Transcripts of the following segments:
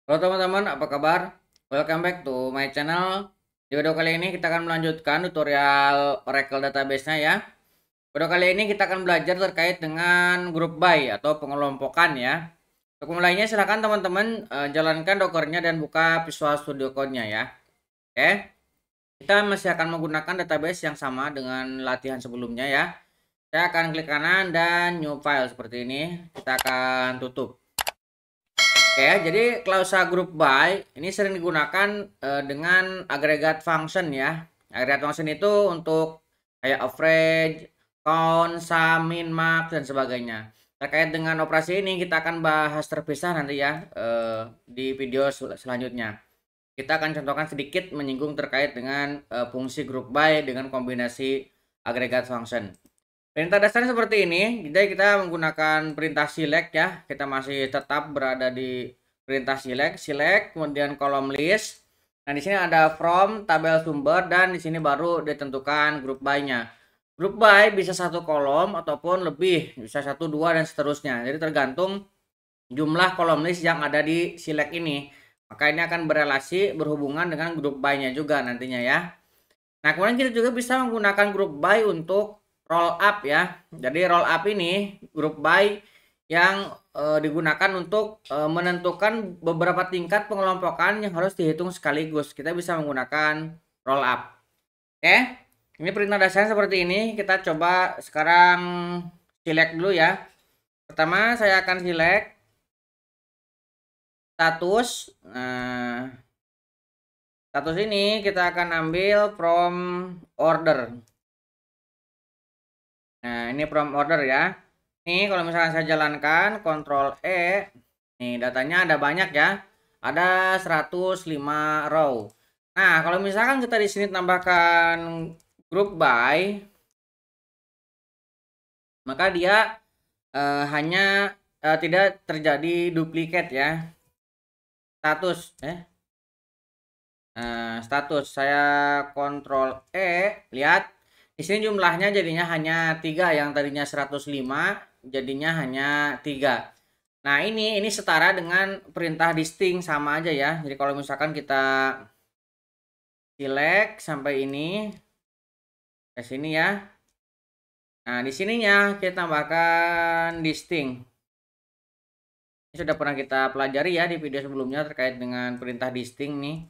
Halo teman-teman, apa kabar? Welcome back to my channel. Di video kali ini kita akan melanjutkan tutorial Oracle database-nya ya. Video kali ini kita akan belajar terkait dengan group by atau pengelompokan ya. Untuk mulainya silahkan teman-teman jalankan Docker-nya dan buka Visual Studio Code-nya ya. Oke. Kita masih akan menggunakan database yang sama dengan latihan sebelumnya ya. Saya akan klik kanan dan new file seperti ini. Kita akan tutup. Oke, jadi klausa group by ini sering digunakan dengan agregat function ya. Agregat function itu untuk kayak average, count, sum, min, max dan sebagainya. Terkait dengan operasi ini kita akan bahas terpisah nanti ya di video selanjutnya. Kita akan contohkan sedikit menyinggung terkait dengan fungsi group by dengan kombinasi agregat function. Perintah dasarnya seperti ini. Jadi kita menggunakan perintah select ya. Kita masih tetap berada di perintah select, kemudian kolom list. Nah, di sini ada from, tabel sumber, dan di sini baru ditentukan group by-nya. Group by bisa satu kolom ataupun lebih, bisa satu, dua, dan seterusnya. Jadi tergantung jumlah kolom list yang ada di select ini. Maka ini akan berrelasi berhubungan dengan group by-nya juga nantinya ya. Nah, kemudian kita juga bisa menggunakan group by untuk roll up ya. Jadi roll up ini group by yang digunakan untuk menentukan beberapa tingkat pengelompokan yang harus dihitung sekaligus. Kita bisa menggunakan roll up. Oke. Ini perintah dasarnya seperti ini. Kita coba sekarang select dulu ya. Pertama saya akan select status. Nah, status ini kita akan ambil from order. Nah, ini from order ya. Ini kalau misalkan saya jalankan Ctrl E, nih datanya ada banyak ya. Ada 105 row. Nah, kalau misalkan kita di sini tambahkan group by, maka dia hanya tidak terjadi duplikat ya. Status saya Ctrl E, lihat di sini jumlahnya jadinya hanya 3, yang tadinya 105 jadinya hanya 3. Nah, ini setara dengan perintah distinct, sama aja ya. Jadi kalau misalkan kita select sampai ini ke sini ya. Nah, di sininya kita tambahkan distinct. Ini sudah pernah kita pelajari ya di video sebelumnya terkait dengan perintah distinct nih.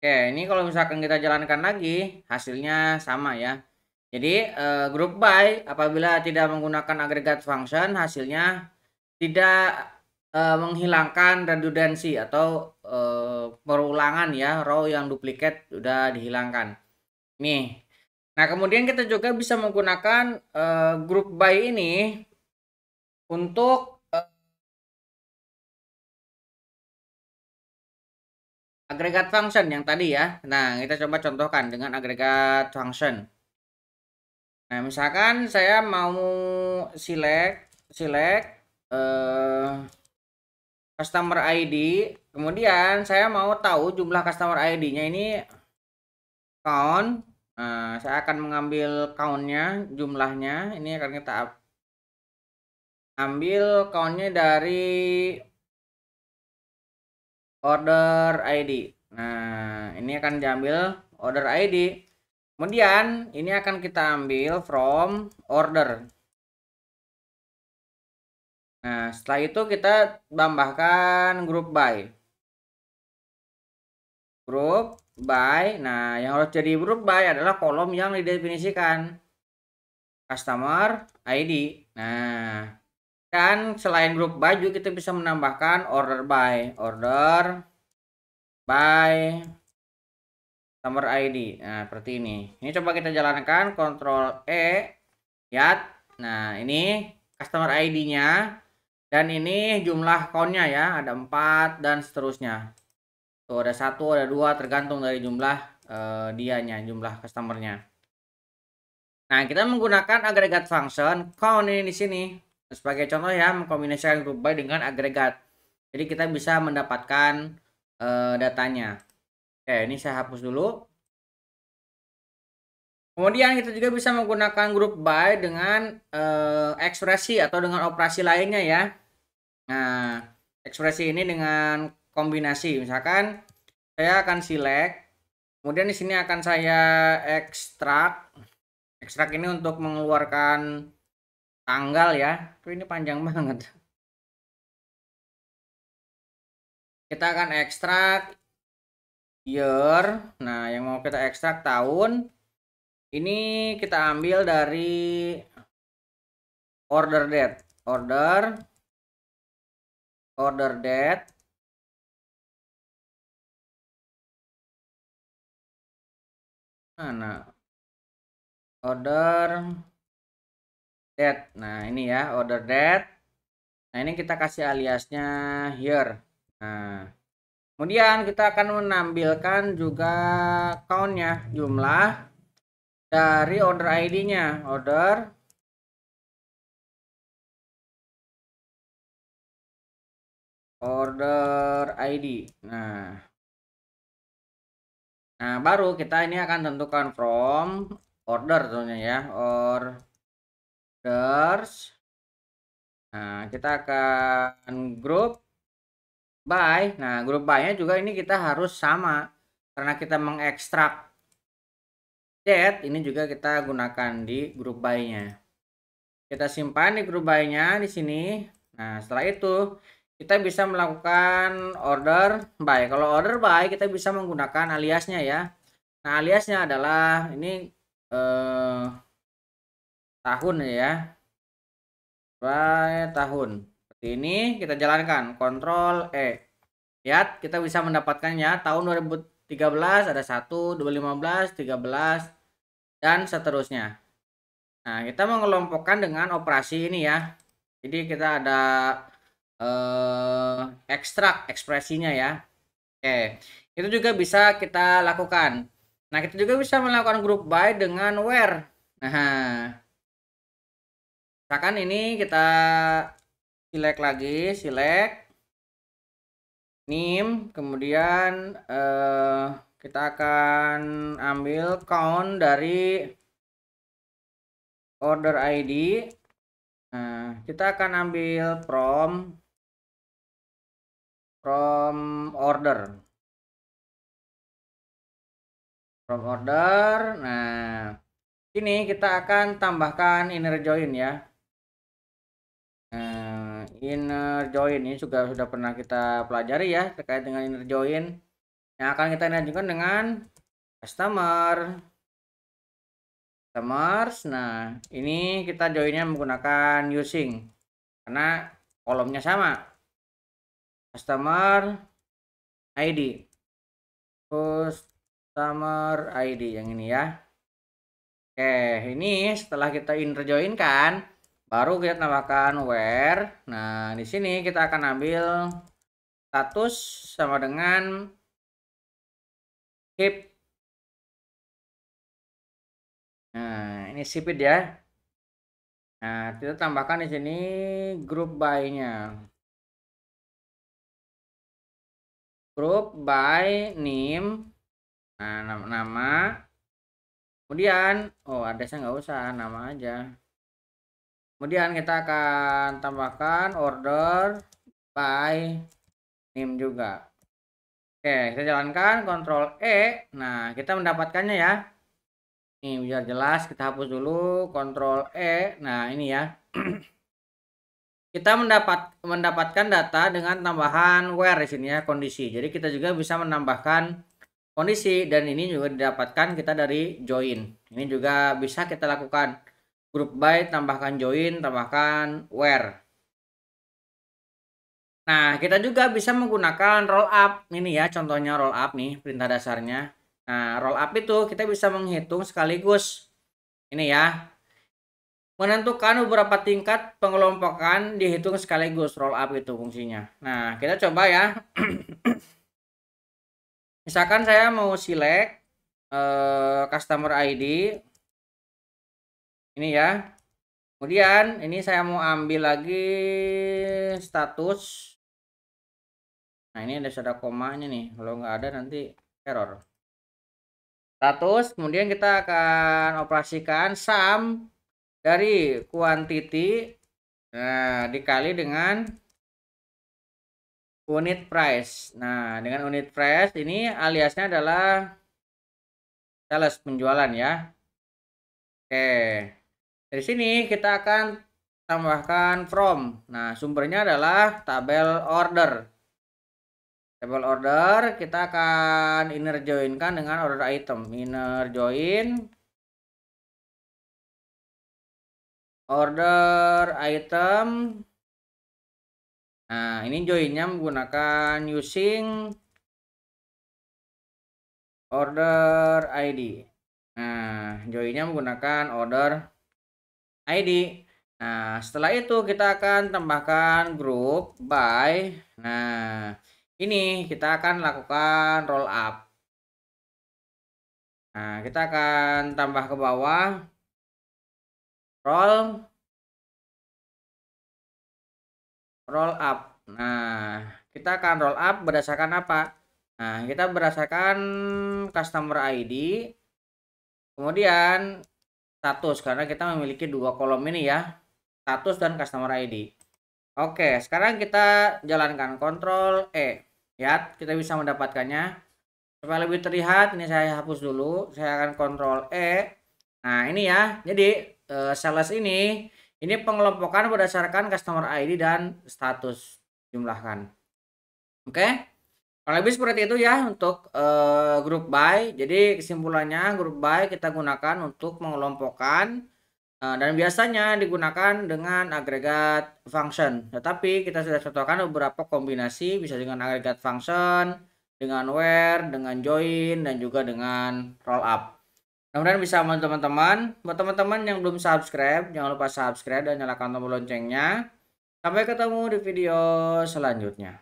Oke, ini kalau misalkan kita jalankan lagi, hasilnya sama ya. Jadi, group by apabila tidak menggunakan agregat function, hasilnya tidak menghilangkan redundancy atau perulangan ya, row yang duplikat sudah dihilangkan. Nih. Nah, kemudian kita juga bisa menggunakan group by ini untuk agregat function yang tadi ya. Nah, kita coba contohkan dengan agregat function. Nah, misalkan saya mau select customer ID, kemudian saya mau tahu jumlah customer ID-nya ini count. Nah, saya akan mengambil count-nya, jumlahnya. Ini akan kita ambil count-nya dari order ID. Nah, ini akan diambil order ID. Kemudian ini akan kita ambil from order. Nah, setelah itu kita tambahkan group by. Group by. Nah, yang harus jadi group by adalah kolom yang didefinisikan. Customer ID. Nah, dan selain group by juga kita bisa menambahkan order by. Order by customer ID. Nah, seperti ini. Ini coba kita jalankan Ctrl E. Lihat. Nah, ini customer ID-nya. Dan ini jumlah count-nya ya. Ada 4 dan seterusnya. Tuh ada 1, ada 2, tergantung dari jumlah dianya, jumlah customernya. Nah, kita menggunakan agregat function count ini di sini. Sebagai contoh ya, mengkombinasikan group by dengan agregat. Jadi kita bisa mendapatkan datanya. Oke, ini saya hapus dulu. Kemudian kita juga bisa menggunakan group by dengan ekspresi atau dengan operasi lainnya ya. Nah, ekspresi ini dengan kombinasi. Misalkan saya akan select, kemudian di sini akan saya ekstrak. Ekstrak ini untuk mengeluarkan tanggal ya. Ini panjang banget. Kita akan ekstrak year. Nah, yang mau kita ekstrak tahun. Ini kita ambil dari order date. Order date. Mana? Order date. Nah, ini ya, order date. Nah, ini kita kasih aliasnya here. Nah, kemudian kita akan menampilkan juga countnya, jumlah dari order ID-nya. Order ID. Nah, baru kita ini akan tentukan from order tentunya ya. Orders. Nah, kita akan group by. Nah, group by-nya juga ini kita harus sama. Karena kita mengekstrak date, ini juga kita gunakan di group by-nya. Kita simpan di group by-nya di sini. Nah, setelah itu kita bisa melakukan order by. Kalau order by kita bisa menggunakan aliasnya ya. Nah, aliasnya adalah ini tahun ya. By tahun. Seperti ini kita jalankan Ctrl E. Lihat, kita bisa mendapatkannya tahun 2013 ada 1, 2015, 13 dan seterusnya. Nah, kita mengelompokkan dengan operasi ini ya. Jadi kita ada ekstrak ekspresinya ya. Oke, itu juga bisa kita lakukan. Nah, kita juga bisa melakukan group by dengan where. Nah, misalkan ini kita select lagi, select name, kemudian kita akan ambil count dari order ID. Nah, kita akan ambil from order. Nah, ini kita akan tambahkan inner join ya. Inner join ini juga sudah pernah kita pelajari ya terkait dengan inner join. Yang akan kita lanjutkan dengan customers. Nah, ini kita joinnya menggunakan using karena kolomnya sama. Customer ID. Customer ID yang ini ya. Oke, ini setelah kita inner join kan, baru kita tambahkan where. Nah, di sini kita akan ambil status sama dengan keep. Nah, ini sipit ya. Nah, kita tambahkan di sini group by-nya. Group by name. Nah, nama. Kemudian, adresnya nggak usah, nama aja. Kemudian kita akan tambahkan order by name juga. Oke, kita jalankan Ctrl E. Nah, kita mendapatkannya ya. Ini biar jelas, kita hapus dulu Ctrl E. Nah, ini ya. Kita mendapatkan data dengan tambahan where di sini ya, kondisi. Jadi kita juga bisa menambahkan kondisi dan ini juga didapatkan kita dari join. Ini juga bisa kita lakukan group by, tambahkan join, tambahkan where. Nah, kita juga bisa menggunakan roll up. Ini ya contohnya roll up nih, perintah dasarnya. Nah, roll up itu kita bisa menghitung sekaligus. Ini ya. Menentukan beberapa tingkat pengelompokan dihitung sekaligus, roll up itu fungsinya. Nah, kita coba ya. Misalkan saya mau select customer ID. Ini ya. Kemudian ini saya mau ambil lagi status. Nah, ini ada komanya nih. Kalau nggak ada nanti error. Status, kemudian kita akan operasikan sum dari quantity dikali dengan unit price. Nah, dengan unit price ini aliasnya adalah sales, penjualan ya. Oke. Dari sini kita akan tambahkan from. Nah, sumbernya adalah tabel order. Tabel order kita akan inner join-kan dengan order item. Inner join order item. Nah, ini joinnya menggunakan using order ID. Nah, joinnya menggunakan order ID. Nah, setelah itu kita akan tambahkan group by. Nah, ini kita akan lakukan roll up. Nah, kita akan tambah ke bawah roll up. Nah, kita akan roll up berdasarkan apa? Nah, kita berdasarkan customer ID, kemudian status, karena kita memiliki dua kolom ini ya, status dan customer ID. Oke, sekarang kita jalankan Ctrl E. Lihat, kita bisa mendapatkannya. Supaya lebih terlihat, ini saya hapus dulu. Saya akan Ctrl E. Nah, ini ya. Jadi, sales ini pengelompokan berdasarkan customer ID dan status jumlahkan. Oke. Kalau lebih seperti itu ya untuk group by. Jadi kesimpulannya group by kita gunakan untuk mengelompokkan dan biasanya digunakan dengan agregat function. Tetapi kita sudah contohkan beberapa kombinasi, bisa dengan agregat function, dengan where, dengan join, dan juga dengan roll up. Mudah-mudahan bisa membantu teman-teman. Buat teman-teman yang belum subscribe, jangan lupa subscribe dan nyalakan tombol loncengnya. Sampai ketemu di video selanjutnya.